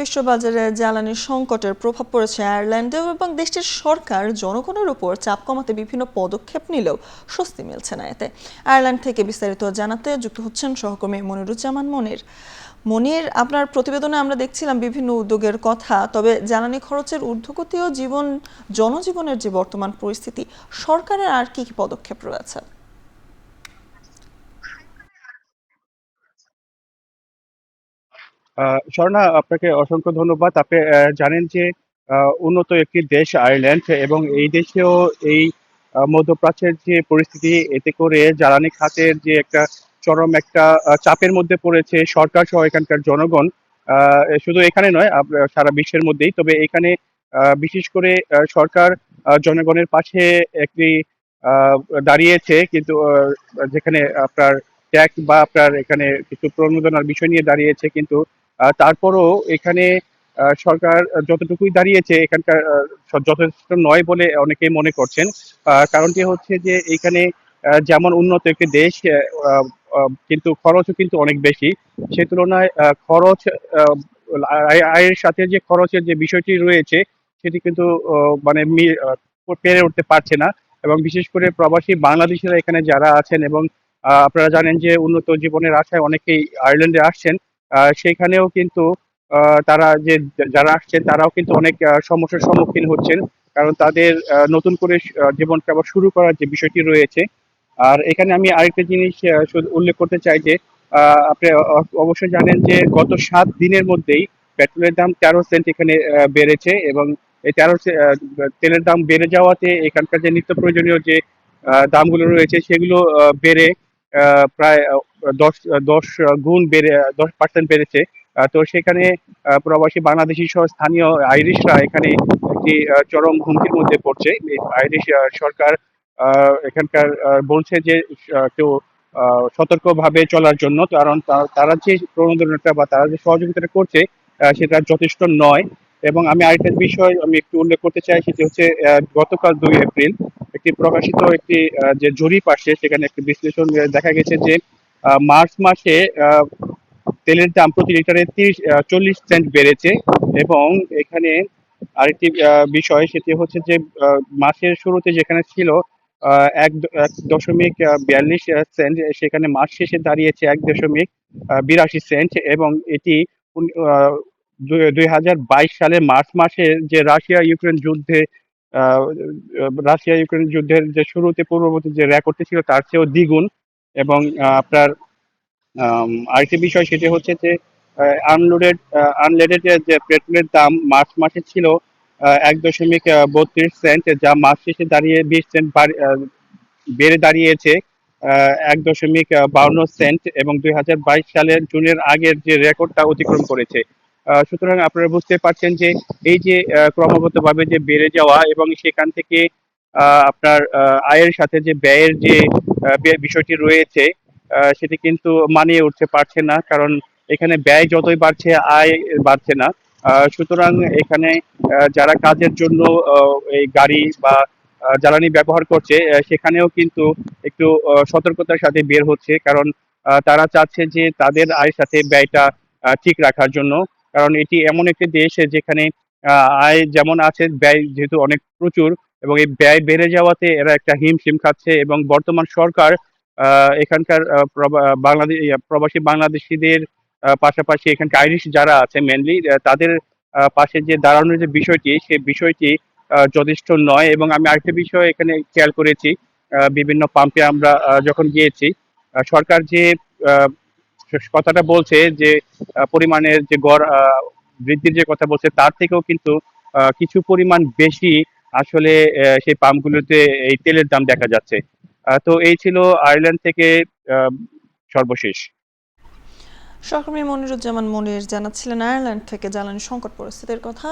বিশ্ববাজারে জ্বালানি সংকটের প্রভাব পড়েছে আয়ারল্যান্ডেও এবং দেশটির সরকার জনগণের উপর চাপ কমাতে বিভিন্ন পদক্ষেপ নিলেও স্বস্তি মিলছে না এতে। আয়ারল্যান্ড থেকে বিস্তারিত জানাতে যুক্ত হচ্ছেন সহকর্মী মনিরুজ্জামান মনির। মনির, আপনার প্রতিবেদনে আমরা দেখছিলাম বিভিন্ন উদ্যোগের কথা, তবে জ্বালানি খরচের ঊর্ধ্বগতি ও জনজীবনের যে বর্তমান পরিস্থিতি, সরকারের আর কি কি পদক্ষেপ রয়েছে? স্বর্ণা, আপনাকে অসংখ্য ধন্যবাদ। আপনি জানেন যে উন্নত একটি দেশ আয়ারল্যান্ড, এবং এই দেশেও এই মধ্যপ্রাচ্যের যে পরিস্থিতি, এতে করে জ্বালানি খাতের যে একটা চরম একটা চাপের মধ্যে পড়েছে সরকার সহ এখানকার জনগণ। শুধু এখানে নয়, সারা বিশ্বের মধ্যেই। তবে এখানে বিশেষ করে সরকার জনগণের পাশে একটি আহ, দাঁড়িয়েছে, কিন্তু যেখানে আপনার ট্যাক্স বা আপনার এখানে কিছু প্রণোদনার বিষয় নিয়ে দাঁড়িয়েছে, কিন্তু তারপরও এখানে সরকার যতটুকুই দাঁড়িয়েছে এখানকার যথেষ্ট নয় বলে অনেকেই মনে করছেন। কারণটি হচ্ছে যে এখানে যেমন উন্নত একটি দেশ, কিন্তু খরচও কিন্তু অনেক বেশি। সে তুলনায় খরচ, আহ, আয়ের সাথে যে খরচের যে বিষয়টি রয়েছে, সেটি কিন্তু মানে পেরে উঠতে পারছে না। এবং বিশেষ করে প্রবাসী বাংলাদেশিরা এখানে যারা আছেন, এবং আপনারা জানেন যে উন্নত জীবনের আশায় অনেকেই আয়ারল্যান্ডে আসছেন। সেখানেও কিন্তু তারা যারা আসছেন তারাও কিন্তু অনেক সমস্যার সম্মুখীন হচ্ছেন, কারণ তাদের নতুন করে জীবনকে আবার শুরু করার যে বিষয়টি রয়েছে। আর এখানে আমি আরেকটা জিনিস শুধু উল্লেখ করতে চাই যে আপনি অবশ্যই জানেন যে গত 7 দিনের মধ্যেই পেট্রোলের দাম 13 সেন্ট এখানে বেড়েছে, এবং এই তেলের দাম বেড়ে যাওয়াতে এখানকার যে নিত্য প্রয়োজনীয় যে দামগুলো রয়েছে সেগুলো বেড়ে প্রায় দশ দশ গুণ বেড়ে 10% বেড়েছে। তো সেখানে প্রবাসী বাংলাদেশি সহ স্থানীয় আইরিশরা এখানে একটি চরম হুমকির মধ্যে পড়ছে। এই আইরিশ সরকার এখানকার বলছে যে কেউ সতর্কভাবে চলার জন্য, কারণ তারা যে প্রণোদনাটা বা তারা যে সহযোগিতাটা করছে সেটা যথেষ্ট নয়। এবং আমি আরেকটা বিষয় আমি একটু উল্লেখ করতে চাই, সেটি হচ্ছে গতকাল 2 এপ্রিল একটি প্রকাশিত একটি যে জরিপ আসে, সেখানে একটি বিশ্লেষণ দেখা গেছে যে মার্চ মাসে তেলের দাম প্রতি লিটারে 40 সেন্ট বেড়েছে। এবং এখানে আরেকটি বিষয়, সেটি হচ্ছে যে মাসের শুরুতে যেখানে ছিল 1.42 সেন্ট, সেখানে মাস শেষে দাঁড়িয়েছে 1.82 সেন্ট। এবং এটি 2022 সালের মার্চ মাসে যে আহ, রাশিয়া ইউক্রেন যুদ্ধের যে শুরুতে পূর্ববর্তী যে রেকর্ডটি ছিল তার চেয়েও দ্বিগুণ। এবং আপনার আরেকটি বিষয়, সেটি হচ্ছে যে আনলেডেড যে পেট্রোলের দাম মার্চ মাসে ছিল 1.32 সেন্ট, যা মাস শেষে দাঁড়িয়ে 20 সেন্ট বেড়ে দাঁড়িয়েছে 1.52 সেন্ট, এবং 2022 সালের জুনের আগের যে রেকর্ডটা অতিক্রম করেছে। সুতরাং আপনারা বুঝতে পারছেন যে এই যে ক্রমাগতভাবে যে বেড়ে যাওয়া, এবং সেখান থেকে আপনার আয়ের সাথে যে ব্যয়ের যে বিষয়টি রয়েছে, সেটি কিন্তু মানিয়ে উঠতে পারছে না, কারণ এখানে ব্যয় যতই বাড়ছে আয় বাড়ছে না। সুতরাং এখানে যারা কাজের জন্য এই গাড়ি বা জ্বালানি ব্যবহার করছে, সেখানেও কিন্তু একটু সতর্কতার সাথে বের হচ্ছে, কারণ তারা চাচ্ছে যে তাদের আয়ের সাথে ব্যয়টা ঠিক রাখার জন্য। কারণ এটি এমন একটি দেশ যেখানে আয় যেমন আছে, ব্যয় যেহেতু অনেক প্রচুর, এবং এই ব্যয় বেড়ে যাওয়াতে এরা একটা হিমশিম খাচ্ছে। এবং বর্তমান সরকার এখানকার বাংলাদেশ প্রবাসী বাংলাদেশিদের পাশাপাশি এখানকার আইরিশ যারা আছে মেনলি, তাদের পাশে যে দাঁড়ানোর যে বিষয়টি, সেই বিষয়টি যথেষ্ট নয়। এবং আমি আরেকটা বিষয় এখানে খেয়াল করেছি, বিভিন্ন পাম্পে আমরা যখন গিয়েছি, সরকার যে আহ, কথাটা বলছে যে পরিমাণের যে গড় বৃদ্ধির যে কথা বলছে, তার থেকেও কিন্তু কিছু পরিমাণ বেশি আসলে সেই পাম্পগুলোতে এই তেলের দাম দেখা যাচ্ছে। তো এই ছিল আয়ারল্যান্ড থেকে আহ, সর্বশেষ। সহকর্মী মনিরুজ্জামান মনির জানাচ্ছিলেন আয়ারল্যান্ড থেকে জ্বালানি সংকট পরিস্থিতির কথা।